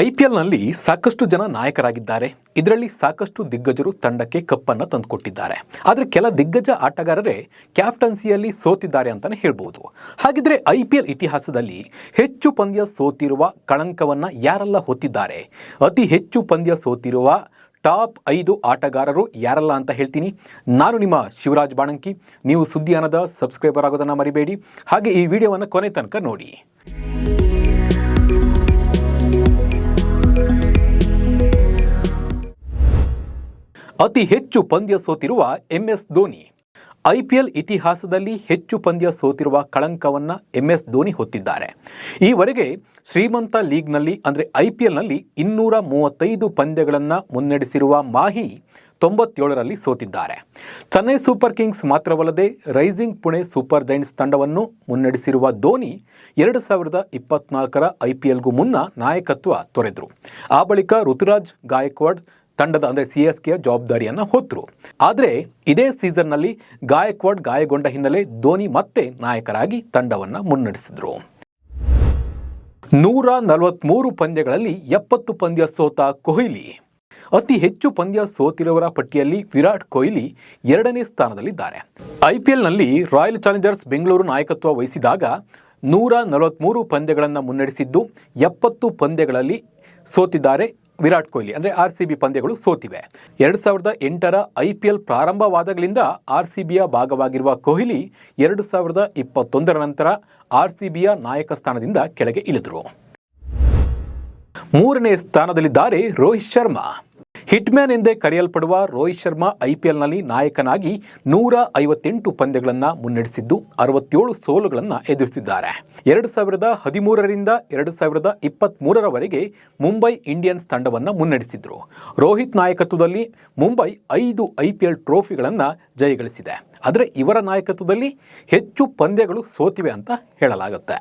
ಐಪಿಎಲ್ನಲ್ಲಿ ಸಾಕಷ್ಟು ಜನ ನಾಯಕರಾಗಿದ್ದಾರೆ. ಇದರಲ್ಲಿ ಸಾಕಷ್ಟು ದಿಗ್ಗಜರು ತಂಡಕ್ಕೆ ಕಪ್ಪನ್ನು ತಂದುಕೊಟ್ಟಿದ್ದಾರೆ. ಆದರೆ ಕೆಲ ದಿಗ್ಗಜ ಆಟಗಾರರೇ ಕ್ಯಾಪ್ಟನ್ಸಿಯಲ್ಲಿ ಸೋತಿದ್ದಾರೆ ಅಂತಾನೆ ಹೇಳ್ಬೋದು. ಹಾಗಿದ್ರೆ ಐಪಿಎಲ್ ಇತಿಹಾಸದಲ್ಲಿ ಹೆಚ್ಚು ಪಂದ್ಯ ಸೋತಿರುವ ಕಳಂಕವನ್ನು ಯಾರೆಲ್ಲ ಹೊತ್ತಿದ್ದಾರೆ? ಅತಿ ಹೆಚ್ಚು ಪಂದ್ಯ ಸೋತಿರುವ ಟಾಪ್ 5 ಆಟಗಾರರು ಯಾರಲ್ಲ ಅಂತ ಹೇಳ್ತೀನಿ. ನಾನು ನಿಮ್ಮ ಶಿವರಾಜ್ ಬಾಣಂಕಿ. ನೀವು ಸುದ್ದಿಯಾನದ ಸಬ್ಸ್ಕ್ರೈಬರ್ ಆಗೋದನ್ನು ಮರಿಬೇಡಿ. ಹಾಗೆ ಈ ವಿಡಿಯೋವನ್ನು ಕೊನೆ ತನಕ ನೋಡಿ. ಅತಿ ಹೆಚ್ಚು ಪಂದ್ಯ ಸೋತಿರುವ MS ಧೋನಿ. ಐಪಿಎಲ್ ಇತಿಹಾಸದಲ್ಲಿ ಹೆಚ್ಚು ಪಂದ್ಯ ಸೋತಿರುವ ಕಳಂಕವನ್ನು MS ಧೋನಿ ಹೊತ್ತಿದ್ದಾರೆ. ಈವರೆಗೆ ಶ್ರೀಮಂತ ಲೀಗ್ನಲ್ಲಿ ಅಂದರೆ ಐಪಿಎಲ್ನಲ್ಲಿ 235 ಪಂದ್ಯಗಳನ್ನು ಮುನ್ನಡೆಸಿರುವ ಮಾಹಿ 97ರಲ್ಲಿ ಸೋತಿದ್ದಾರೆ. ಚೆನ್ನೈ ಸೂಪರ್ ಕಿಂಗ್ಸ್ ಮಾತ್ರವಲ್ಲದೆ ರೈಸಿಂಗ್ ಪುಣೆ ಸೂಪರ್ ಜೈಂಟ್ಸ್ ತಂಡವನ್ನು ಮುನ್ನಡೆಸಿರುವ ಧೋನಿ 2024ರ ಐಪಿಎಲ್ಗೂ ಮುನ್ನ ನಾಯಕತ್ವ ತೊರೆದರು. ಆ ಬಳಿಕ ಋತುರಾಜ್ ಗಾಯಕ್ವಾಡ್ ತಂಡದ ಅಂದರೆ CSKಯ ಜವಾಬ್ದಾರಿಯನ್ನು ಹೊತ್ತರು. ಆದರೆ ಇದೇ ಸೀಸನ್ನಲ್ಲಿ ಗಾಯಕ್ವಾಡ್ ಗಾಯಗೊಂಡ ಹಿನ್ನೆಲೆ ಧೋನಿ ಮತ್ತೆ ನಾಯಕರಾಗಿ ತಂಡವನ್ನು ಮುನ್ನಡೆಸಿದರು. 143 ಪಂದ್ಯಗಳಲ್ಲಿ 70 ಪಂದ್ಯ ಸೋತ ಕೊಹ್ಲಿ. ಅತಿ ಹೆಚ್ಚು ಪಂದ್ಯ ಸೋತಿರುವವರ ಪಟ್ಟಿಯಲ್ಲಿ ವಿರಾಟ್ ಕೊಹ್ಲಿ 2ನೇ ಸ್ಥಾನದಲ್ಲಿದ್ದಾರೆ. ಐಪಿಎಲ್ನಲ್ಲಿ ರಾಯಲ್ ಚಾಲೆಂಜರ್ಸ್ ಬೆಂಗಳೂರು ನಾಯಕತ್ವ ವಹಿಸಿದಾಗ 143 ಪಂದ್ಯಗಳನ್ನು ಮುನ್ನಡೆಸಿದ್ದು 70 ಪಂದ್ಯಗಳಲ್ಲಿ ಸೋತಿದ್ದಾರೆ ವಿರಾಟ್ ಕೊಹ್ಲಿ. ಅಂದರೆ RCB ಪಂದ್ಯಗಳು ಸೋತಿವೆ. 2008ರ IPL ಪ್ರಾರಂಭವಾದಾಗಲಿಂದ RCBಯ ಭಾಗವಾಗಿರುವ ಕೊಹ್ಲಿ 2021ರ ನಂತರ RCBಯ ನಾಯಕ ಸ್ಥಾನದಿಂದ ಕೆಳಗೆ ಇಳಿದರು. 3ನೇ ಸ್ಥಾನದಲ್ಲಿದ್ದಾರೆ ರೋಹಿತ್ ಶರ್ಮಾ. ಹಿಟ್ಮ್ಯಾನ್ ಎಂದೇ ಕರೆಯಲ್ಪಡುವ ರೋಹಿತ್ ಶರ್ಮಾ ಐಪಿಎಲ್ನಲ್ಲಿ ನಾಯಕನಾಗಿ 158 ಪಂದ್ಯಗಳನ್ನು ಮುನ್ನಡೆಸಿದ್ದು 67 ಸೋಲುಗಳನ್ನು ಎದುರಿಸಿದ್ದಾರೆ. 2013ರಿಂದ 2023ರವರೆಗೆ ಮುಂಬೈ ಇಂಡಿಯನ್ಸ್ ತಂಡವನ್ನು ಮುನ್ನಡೆಸಿದ್ರು. ರೋಹಿತ್ ನಾಯಕತ್ವದಲ್ಲಿ ಮುಂಬೈ 5 IPL ಟ್ರೋಫಿಗಳನ್ನು ಜಯಗಳಿಸಿದೆ. ಆದರೆ ಇವರ ನಾಯಕತ್ವದಲ್ಲಿ ಹೆಚ್ಚು ಪಂದ್ಯಗಳು ಸೋತಿವೆ ಅಂತ ಹೇಳಲಾಗುತ್ತೆ.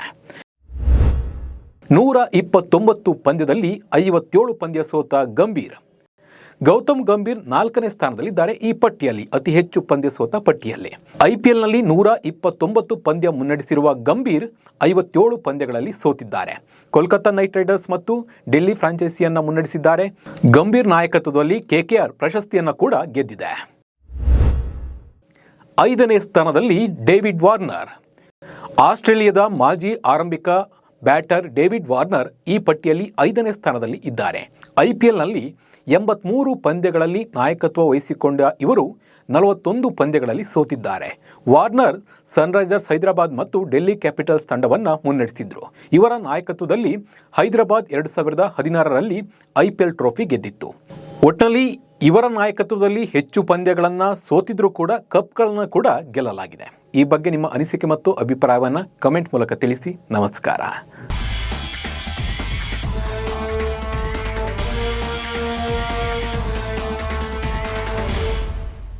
129 ಪಂದ್ಯದಲ್ಲಿ 57 ಪಂದ್ಯ ಸೋತ ಗಂಭೀರ್. ಗೌತಮ್ ಗಂಭೀರ್ 4ನೇ ಸ್ಥಾನದಲ್ಲಿದ್ದಾರೆ ಈ ಪಟ್ಟಿಯಲ್ಲಿ, ಅತಿ ಹೆಚ್ಚು ಪಂದ್ಯ ಸೋತ ಪಟ್ಟಿಯಲ್ಲಿ. ಐಪಿಎಲ್ನಲ್ಲಿ 129 ಪಂದ್ಯ ಮುನ್ನಡೆಸಿರುವ ಗಂಭೀರ್ 57 ಪಂದ್ಯಗಳಲ್ಲಿ ಸೋತಿದ್ದಾರೆ. ಕೋಲ್ಕತ್ತಾ ನೈಟ್ ರೈಡರ್ಸ್ ಮತ್ತು ಡೆಲ್ಲಿ ಫ್ರಾಂಚೈಸಿಯನ್ನು ಮುನ್ನಡೆಸಿದ್ದಾರೆ. ಗಂಭೀರ್ ನಾಯಕತ್ವದಲ್ಲಿ KKR ಪ್ರಶಸ್ತಿಯನ್ನು ಕೂಡ ಗೆದ್ದಿದೆ. 5ನೇ ಸ್ಥಾನದಲ್ಲಿ ಡೇವಿಡ್ ವಾರ್ನರ್. ಆಸ್ಟ್ರೇಲಿಯಾದ ಮಾಜಿ ಆರಂಭಿಕ ಬ್ಯಾಟರ್ ಡೇವಿಡ್ ವಾರ್ನರ್ ಈ ಪಟ್ಟಿಯಲ್ಲಿ 5ನೇ ಸ್ಥಾನದಲ್ಲಿ ಇದ್ದಾರೆ. ಐಪಿಎಲ್ನಲ್ಲಿ 83 ಪಂದ್ಯಗಳಲ್ಲಿ ನಾಯಕತ್ವ ವಹಿಸಿಕೊಂಡ ಇವರು 41 ಪಂದ್ಯಗಳಲ್ಲಿ ಸೋತಿದ್ದಾರೆ. ವಾರ್ನರ್ ಸನ್ರೈಸರ್ಸ್ ಹೈದರಾಬಾದ್ ಮತ್ತು ಡೆಲ್ಲಿ ಕ್ಯಾಪಿಟಲ್ಸ್ ತಂಡವನ್ನು ಮುನ್ನಡೆಸಿದ್ರು. ಇವರ ನಾಯಕತ್ವದಲ್ಲಿ ಹೈದರಾಬಾದ್ 2016ರಲ್ಲಿ IPL ಟ್ರೋಫಿ ಗೆದ್ದಿತ್ತು. ಒಟ್ಟಿನಲ್ಲಿ ಇವರ ನಾಯಕತ್ವದಲ್ಲಿ ಹೆಚ್ಚು ಪಂದ್ಯಗಳನ್ನು ಸೋತಿದ್ರೂ ಕೂಡ ಕಪ್ಗಳನ್ನು ಕೂಡ ಗೆಲ್ಲಲಾಗಿದೆ. ಈ ಬಗ್ಗೆ ನಿಮ್ಮ ಅನಿಸಿಕೆ ಮತ್ತು ಅಭಿಪ್ರಾಯವನ್ನು ಕಮೆಂಟ್ ಮೂಲಕ ತಿಳಿಸಿ. ನಮಸ್ಕಾರ.